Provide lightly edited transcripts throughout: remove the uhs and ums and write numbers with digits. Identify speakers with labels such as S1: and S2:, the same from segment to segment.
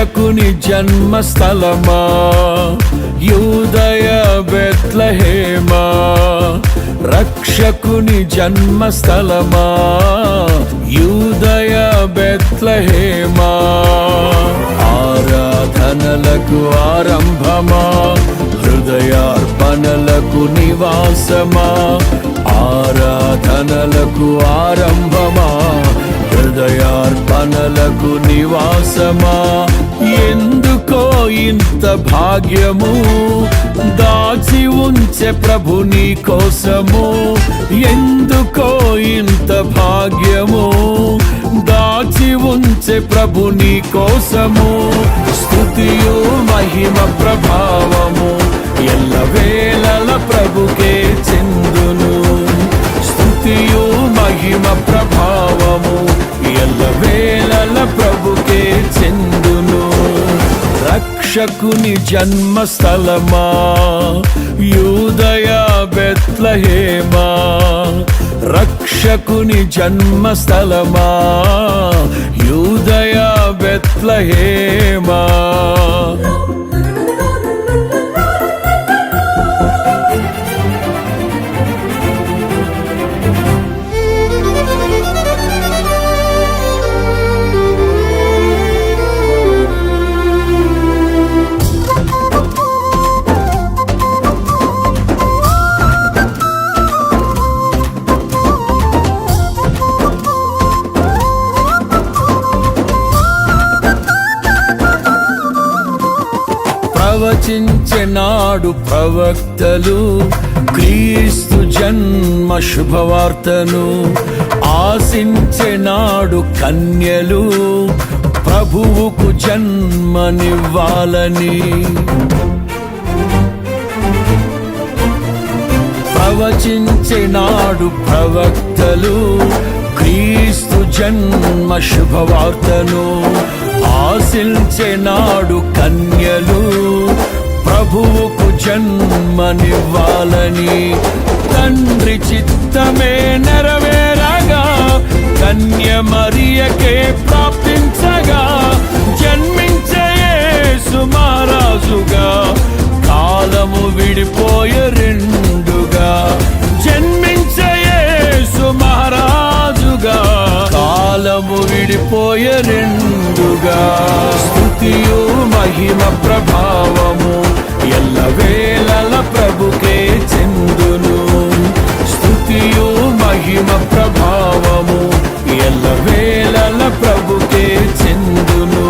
S1: రక్షకుని జన్మస్థలమా యూదయ బెత్లెహేమా, రక్షకుని జన్మస్థలమా యూదయ బెత్లెహేమా. ఆరాధనలకు ఆరంభమా, హృదయార్పణలకు నివాసమా, ఆరాధనలకు ఆరంభమా, హృదయార్పణలకు నివాసమా. ఎందుకో ఇంత భాగ్యము దాచి ఉంచే ప్రభు నీ కోసము, ఎందుకో ఇంత భాగ్యము దాచి ఉంచే ప్రభు నీ కోసము. స్తుతియు మహిమ ప్రభావము ఎల్లవేళల ప్రభుకే చెందును, స్తుతియు మహిమ ప్రభావము ఎల్లవేళల ప్రభుకే చెందును. రక్షకుని జన్మస్థలమా యూదయ బెత్లెహేమా, రక్షకుని జన్మస్థలమా యూదయ బెత్లెహేమా. ప్రవచించెనాడు ప్రవక్తలు క్రీస్తు జన్మ శుభవార్తను, ఆశించెనాడు కన్యలు ప్రభువుకు జన్మనివ్వాలని. ప్రవచించెనాడు ప్రవక్తలు క్రీస్తు జన్మ శుభవార్తను, ఆశించెనాడు కన్యలు ప్రభువుకు జన్మనివ్వాలని. తండ్రి చిత్తమే నెరవేరగా కన్య మరియకే ప్రాప్తించగా, జన్మించే యేసు మహారాజుగా కాలము విడిపోయే రెండుగా, జన్మించే యేసు మహారాజుగా కాలము విడిపోయే రెండుగా. స్తుతియు మహిమ ప్రభావము ఎల్లవేళల ప్రభుకే చెందును, స్తుతియు మహిమ ప్రభావము ఎల్లవేళల ప్రభుకే చెందును.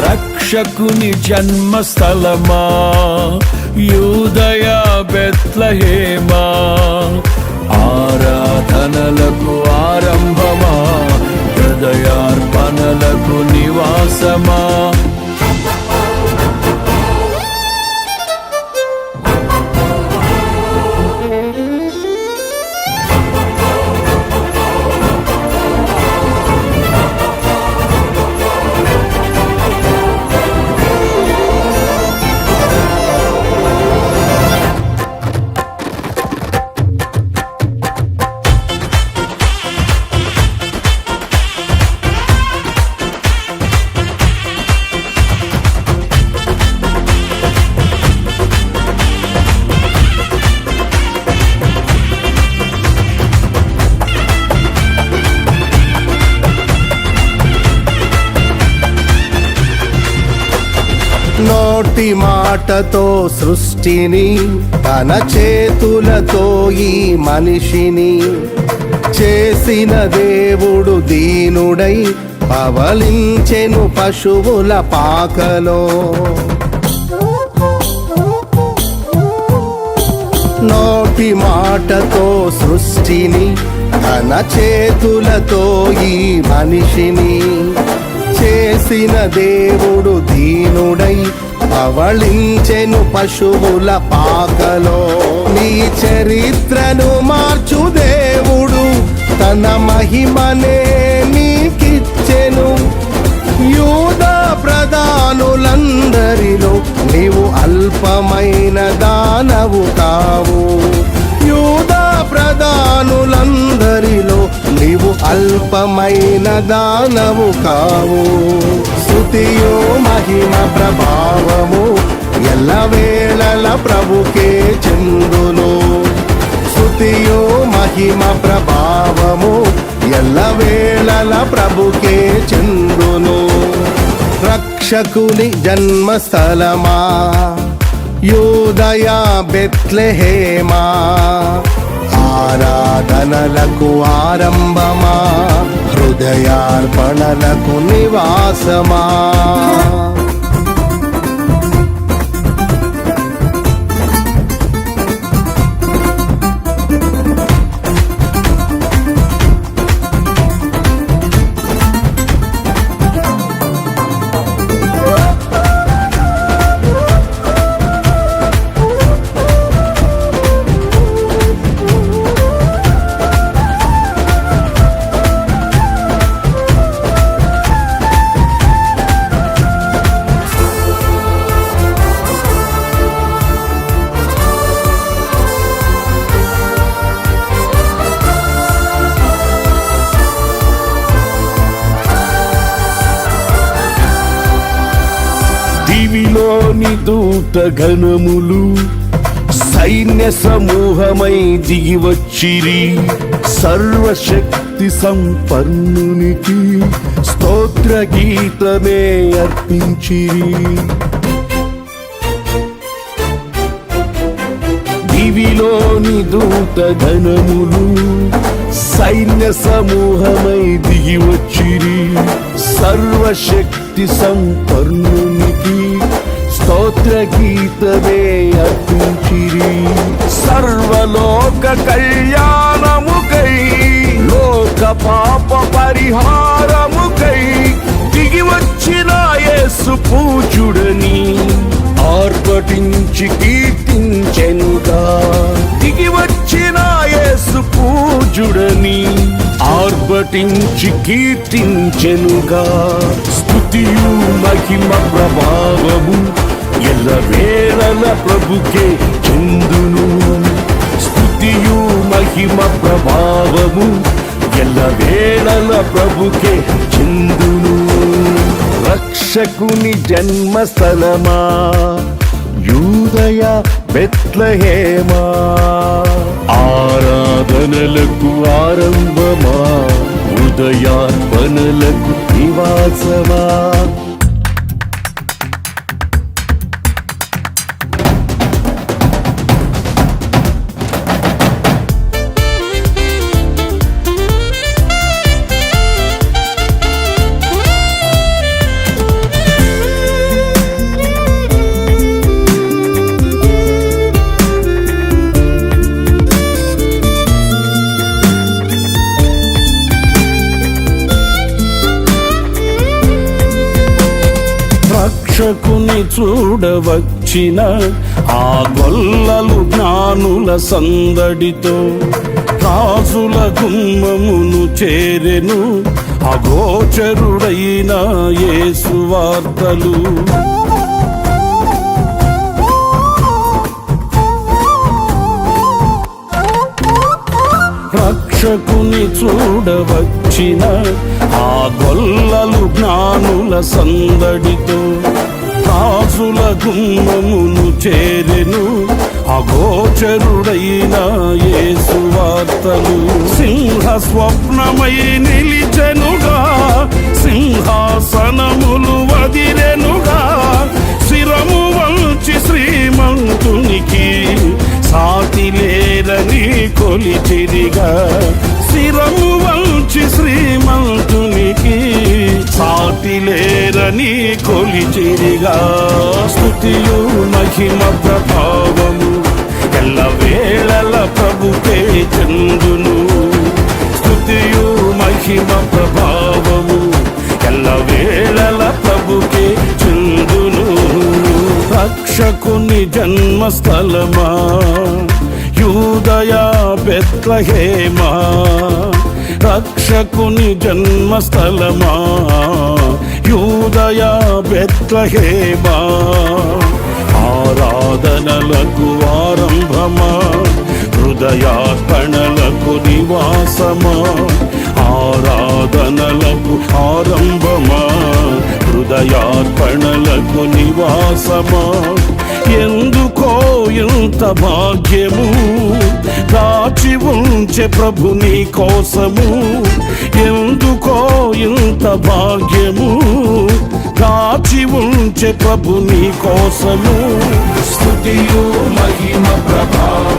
S1: రక్షకుని జన్మస్థలమా యూదయ బెత్లెహేమా, ఆరాధనలకు ఆరంభమా, హృదయార్పణలకు నివాసమా.
S2: నోటి మాటతో సృష్టిని, తన చేతులతో ఈ మనిషిని చేసిన దేవుడు దీనుడై పవలించెను పశువుల పాకలో. నోటి మాటతో సృష్టిని, తన చేతులతో ఈ మనిషిని చేసిన దేవుడు దీనుడై పవళించెను పశువుల పాకలో. నీ చరిత్రను మార్చు దేవుడు తన మహిమనే నీకిచ్చెను. యూదా ప్రధానులందరిలో నీవు అల్పమైన దానవు కావు, యూదా ప్రధానులందరిలో నీవు అల్పమైన దానవు కావు. స్తుతియు మహిమ ప్రభావము ఎల్లవేళల ప్రభుకే చెందును. స్తుతియు మహిమ ప్రభావము ఎల్లవేళల ప్రభుకే చెందును. రక్షకుని జన్మస్థలమా, యూదయ బెత్లెహేమా, ఆరాధనలకు ఆరంభమా, హృదయార్పణలకు నివాసమా.
S1: దివిలోని దూత గణములు సైన్య సమూహమై దిగి వచ్చిరి. సర్వశక్తి సంపన్నునికి స్తోత్ర గీతమే అర్పించిరి. దివిలోని దూత గణములు సైన్య సమూహమై దిగి వచ్చిరి. సర్వశక్తి సంపన్నునికి స్తోత్ర గీతమే అర్పించిరి. సర్వలోక కళ్యాణముకై లోక పాప పరిహారముకై దిగి వచ్చిన యేసు పూజుడని ఆర్భటించి కీర్తించెనుగా. దిగి వచ్చిన యేసు పూజుడని ఆర్భటించి కీర్తించెనుగా. స్తుతియు మహిమ ప్రభావము ఎల్లవేళల ప్రభుకే చెందును. స్తుతియు మహిమ ప్రభావము ఎల్లవేళల ప్రభుకే చెందును. రక్షకుని జన్మస్థలమా, యూదయ బెత్లెహేమా, ఆరాధనలకు ఆరంభమా, హృదయార్పణలకు నివాసమా. రక్షకుని చూడవచ్చిన ఆ గొల్లలు జ్ఞానుల సందడితో రాజుల గుమ్మమును చేరెను. అగోచరుడైన యేసు వార్తలు రక్షకుని చూడవచ్చిన ఆ గొల్లలు జ్ఞానుల సందడితో రాజుల గుమ్మమును చేరెను. అగోచరుడైన యేసు వార్తలు సింహ స్వప్నమై నిలిచెనుగా. సింహాసనములు వదిరెనుగా. శిరము వంచి శ్రీమంతునికి సాటి లేరని కొలిచిరిగా. శిరము వంచి శ్రీమంతునికి సాటి లేరని కొలిచిరిగా. స్తుతియు మహిమ ప్రభావము ఎల్లవేళల ప్రభుకే చెందును. స్తుతియు మహిమ ప్రభావము ఎల్లవేళల ప్రభుకే చెందును. రక్షకుని జన్మస్థలమా, యూదయ బెత్లెహేమా, రక్షకుని జన్మస్థలమా, యూదయ బెత్లెహేమా, ఆరాధనలకు ఆరంభమా, హృదయార్పణలకు నివాసమా, ఆరాధనలకు ఆరంభమా, హృదయార్పణలకు నివాసమా. ఎందుకో ఇంత భాగ్యము దాచి ఉంచే ప్రభు నీ కోసము. ఎందుకో ఇంత భాగ్యము దాచి ఉంచే ప్రభు నీ కోసము.
S3: స్తుతియు మహిమ ప్రభావ